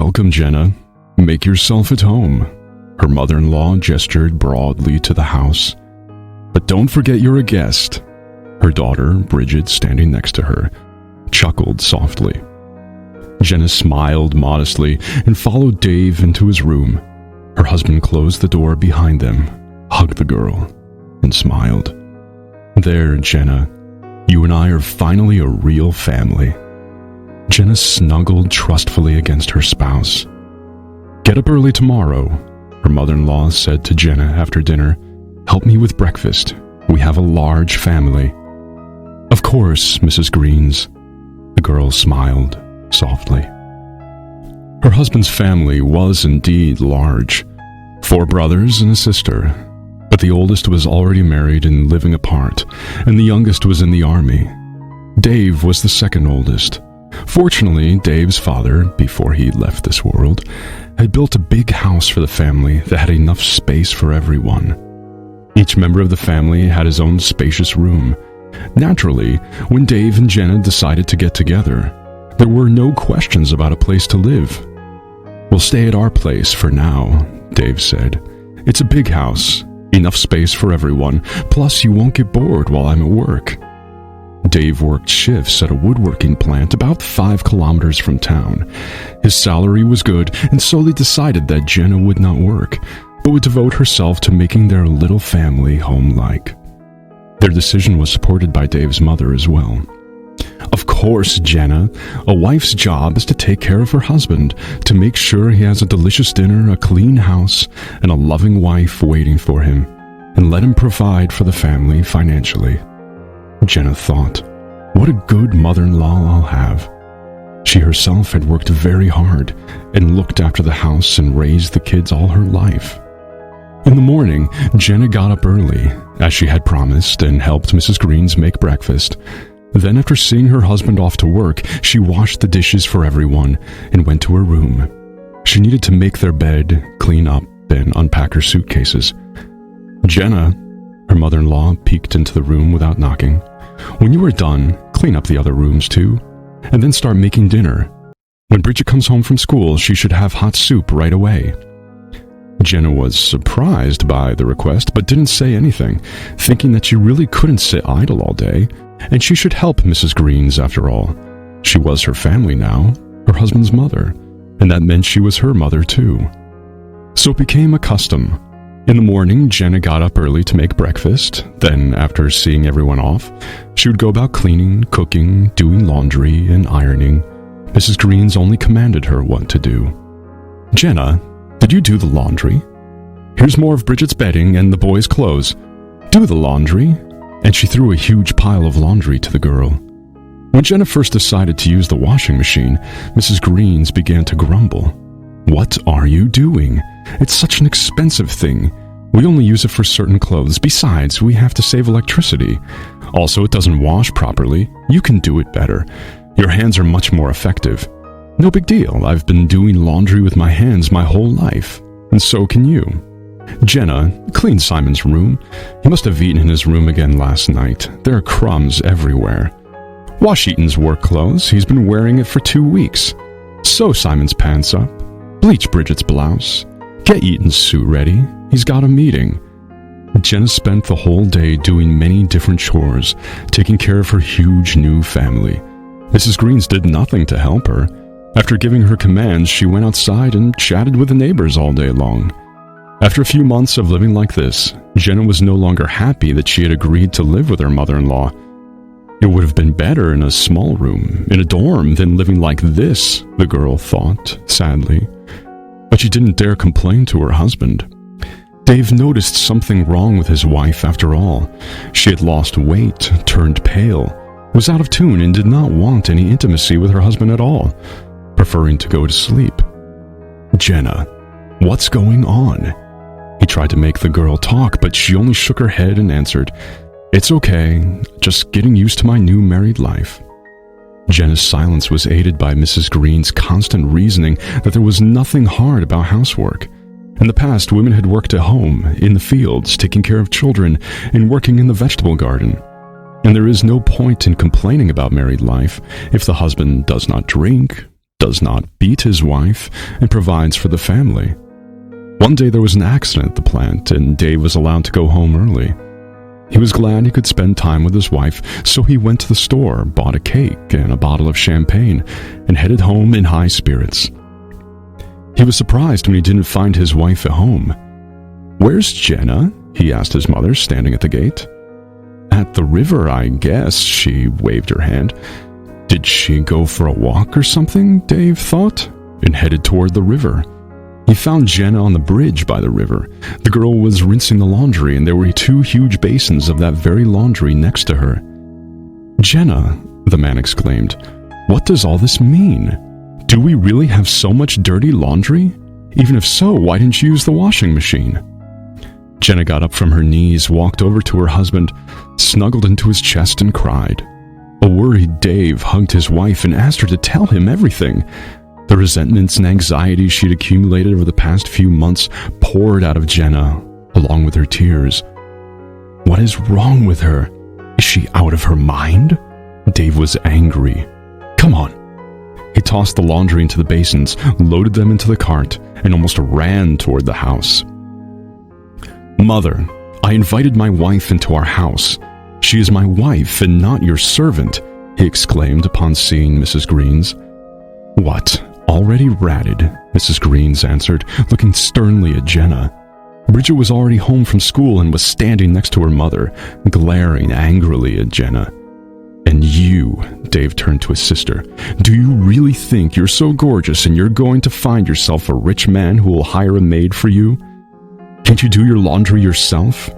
Welcome, Jenna. Make yourself at home. Her mother-in-law gestured broadly to the house. But don't forget you're a guest. Her daughter, Bridget, standing next to her, chuckled softly. Jenna smiled modestly and followed Dave into his room. Her husband closed the door behind them, hugged the girl, and smiled. There, Jenna, you and I are finally a real family. Jenna snuggled trustfully against her spouse. Get up early tomorrow, her mother-in-law said to Jenna after dinner. Help me with breakfast. We have a large family. Of course, Mrs. Greens. The girl smiled softly. Her husband's family was indeed large. 4 brothers and a sister. But the oldest was already married and living apart, and the youngest was in the army. Dave was the second oldest. Fortunately, Dave's father, before he left this world, had built a big house for the family that had enough space for everyone. Each member of the family had his own spacious room. Naturally, when Dave and Jenna decided to get together, there were no questions about a place to live. We'll stay at our place for now, Dave said. It's a big house, enough space for everyone, plus you won't get bored while I'm at work. Dave worked shifts at a woodworking plant about 5 kilometers from town. His salary was good, and so they decided that Jenna would not work, but would devote herself to making their little family home-like. Their decision was supported by Dave's mother as well. Of course, Jenna, a wife's job is to take care of her husband, to make sure he has a delicious dinner, a clean house, and a loving wife waiting for him, and let him provide for the family financially. Jenna thought, what a good mother-in-law I'll have. She herself had worked very hard and looked after the house and raised the kids all her life. In the morning, Jenna got up early, as she had promised, and helped Mrs. Greens make breakfast. Then, after seeing her husband off to work, she washed the dishes for everyone and went to her room. She needed to make their bed, clean up, and unpack her suitcases. Jenna, her mother-in-law, peeked into the room without knocking. When you are done, clean up the other rooms too, and then start making dinner. When Bridget comes home from school, she should have hot soup right away. Jenna was surprised by the request, but didn't say anything, thinking that she really couldn't sit idle all day, and she should help Mrs. Greens after all. She was her family now, her husband's mother, and that meant she was her mother too. So it became a custom. In the morning, Jenna got up early to make breakfast. Then, after seeing everyone off, she would go about cleaning, cooking, doing laundry, and ironing. Mrs. Greens only commanded her what to do. Jenna, did you do the laundry? Here's more of Bridget's bedding and the boys' clothes. Do the laundry. And she threw a huge pile of laundry to the girl. When Jenna first decided to use the washing machine, Mrs. Greens began to grumble. What are you doing? It's such an expensive thing. We only use it for certain clothes. Besides, we have to save electricity. Also, it doesn't wash properly. You can do it better. Your hands are much more effective. No big deal. I've been doing laundry with my hands my whole life. And so can you. Jenna, clean Simon's room. He must have eaten in his room again last night. There are crumbs everywhere. Wash Eaton's work clothes. He's been wearing it for 2 weeks. Sew Simon's pants up. Bleach Bridget's blouse. Get Eaton's suit ready. He's got a meeting. Jenna spent the whole day doing many different chores, taking care of her huge new family. Mrs. Greens did nothing to help her. After giving her commands, she went outside and chatted with the neighbors all day long. After a few months of living like this, Jenna was no longer happy that she had agreed to live with her mother-in-law. It would have been better in a small room, in a dorm, than living like this, the girl thought, sadly. But she didn't dare complain to her husband. Dave noticed something wrong with his wife after all. She had lost weight, turned pale, was out of tune, and did not want any intimacy with her husband at all, preferring to go to sleep. Jenna, what's going on? He tried to make the girl talk, but she only shook her head and answered, It's okay, just getting used to my new married life. Jenna's silence was aided by Mrs. Green's constant reasoning that there was nothing hard about housework. In the past, women had worked at home, in the fields, taking care of children, and working in the vegetable garden. And there is no point in complaining about married life if the husband does not drink, does not beat his wife, and provides for the family. One day there was an accident at the plant, and Dave was allowed to go home early. He was glad he could spend time with his wife, so he went to the store, bought a cake and a bottle of champagne, and headed home in high spirits. He was surprised when he didn't find his wife at home. "Where's Jenna?" he asked his mother, standing at the gate. "At the river, I guess," she waved her hand. Did she go for a walk or something, Dave thought, and headed toward the river. He found Jenna on the bridge by the river. The girl was rinsing the laundry, and there were 2 huge basins of that very laundry next to her. "Jenna," the man exclaimed, "what does all this mean? Do we really have so much dirty laundry? Even if so, why didn't you use the washing machine?" Jenna got up from her knees, walked over to her husband, snuggled into his chest, and cried. A worried Dave hugged his wife and asked her to tell him everything. The resentments and anxieties she'd accumulated over the past few months poured out of Jenna, along with her tears. "What is wrong with her? Is she out of her mind?" Dave was angry. "Come on." He tossed the laundry into the basins, loaded them into the cart, and almost ran toward the house. "Mother, I invited my wife into our house. She is my wife and not your servant," he exclaimed upon seeing Mrs. Greens. "What, already ratted?" Mrs. Greens answered, looking sternly at Jenna. Bridget was already home from school and was standing next to her mother, glaring angrily at Jenna. "And you," Dave turned to his sister, "do you really think you're so gorgeous and you're going to find yourself a rich man who will hire a maid for you? Can't you do your laundry yourself?"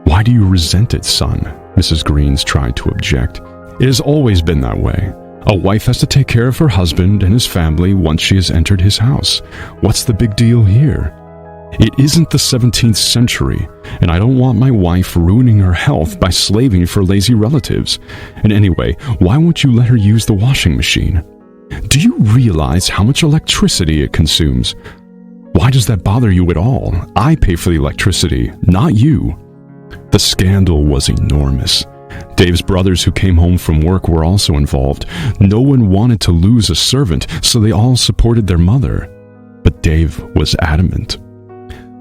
"Why do you resent it, son?" Mrs. Greens tried to object. "It has always been that way. A wife has to take care of her husband and his family once she has entered his house. What's the big deal here? It isn't the 17th century, and I don't want my wife ruining her health by slaving for lazy relatives. And anyway, why won't you let her use the washing machine? Do you realize how much electricity it consumes? Why does that bother you at all? I pay for the electricity, not you." The scandal was enormous. Dave's brothers who came home from work were also involved. No one wanted to lose a servant, so they all supported their mother. But Dave was adamant.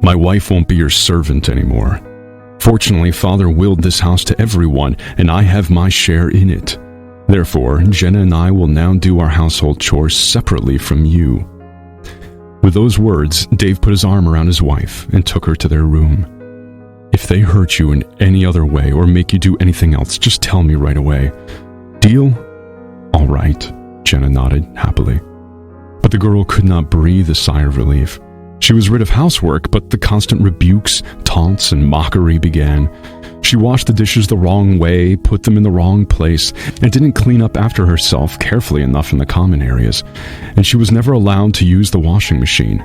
"My wife won't be your servant anymore. Fortunately, Father willed this house to everyone, and I have my share in it. Therefore, Jenna and I will now do our household chores separately from you." With those words, Dave put his arm around his wife and took her to their room. "If they hurt you in any other way or make you do anything else, just tell me right away. Deal?" "All right," Jenna nodded happily. But the girl could not breathe a sigh of relief. She was rid of housework, but the constant rebukes, taunts, and mockery began. She washed the dishes the wrong way, put them in the wrong place, and didn't clean up after herself carefully enough in the common areas. And she was never allowed to use the washing machine.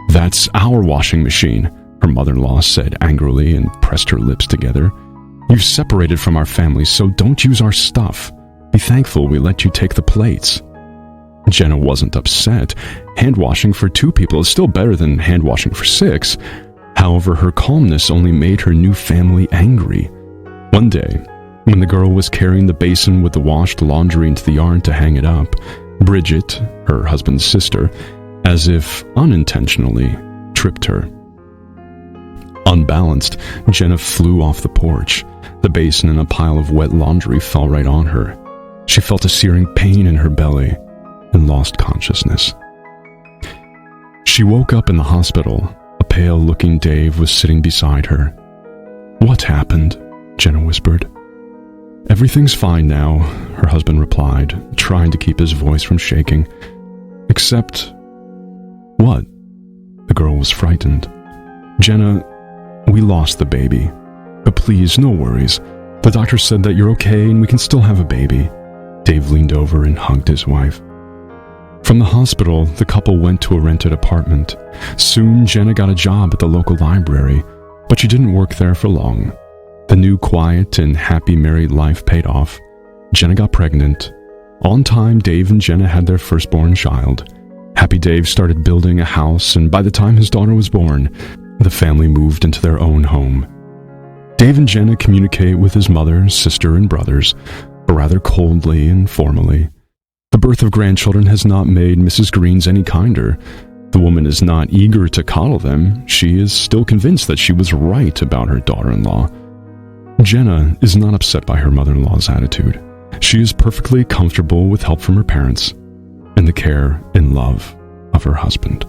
"That's our washing machine," her mother-in-law said angrily and pressed her lips together. "You've separated from our family, so don't use our stuff. Be thankful we let you take the plates." Jenna wasn't upset. Hand washing for 2 people is still better than hand washing for 6. However, her calmness only made her new family angry. One day, when the girl was carrying the basin with the washed laundry into the yard to hang it up, Bridget, her husband's sister, as if unintentionally, tripped her. Unbalanced, Jenna flew off the porch. The basin and a pile of wet laundry fell right on her. She felt a searing pain in her belly and lost consciousness. She woke up in the hospital. A pale-looking Dave was sitting beside her. "What happened?" Jenna whispered. "Everything's fine now," her husband replied, trying to keep his voice from shaking. "Except..." "What?" The girl was frightened. "Jenna, we lost the baby. But please, no worries. The doctor said that you're okay and we can still have a baby." Dave leaned over and hugged his wife. From the hospital, the couple went to a rented apartment. Soon, Jenna got a job at the local library, but she didn't work there for long. The new quiet and happy married life paid off. Jenna got pregnant. On time, Dave and Jenna had their firstborn child. Happy Dave started building a house, and by the time his daughter was born, the family moved into their own home. Dave and Jenna communicate with his mother, sister, and brothers, but rather coldly and formally. The birth of grandchildren has not made Mrs. Greens any kinder. The woman is not eager to coddle them. She is still convinced that she was right about her daughter-in-law. Jenna is not upset by her mother-in-law's attitude. She is perfectly comfortable with help from her parents and the care and love of her husband.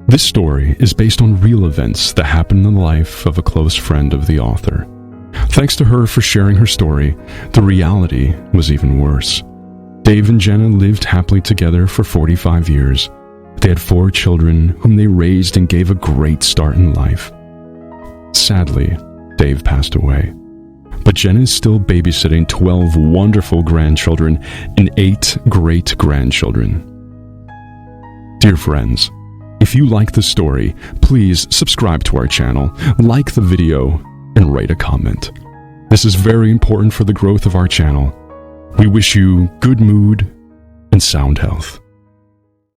This story is based on real events that happened in the life of a close friend of the author. Thanks to her for sharing her story, the reality was even worse. Dave and Jenna lived happily together for 45 years. They had 4 children whom they raised and gave a great start in life. Sadly, Dave passed away, but Jenna is still babysitting 12 wonderful grandchildren and 8 great-grandchildren. Dear friends, if you like this story, please subscribe to our channel, like the video, and write a comment. This is very important for the growth of our channel. We wish you good mood and sound health.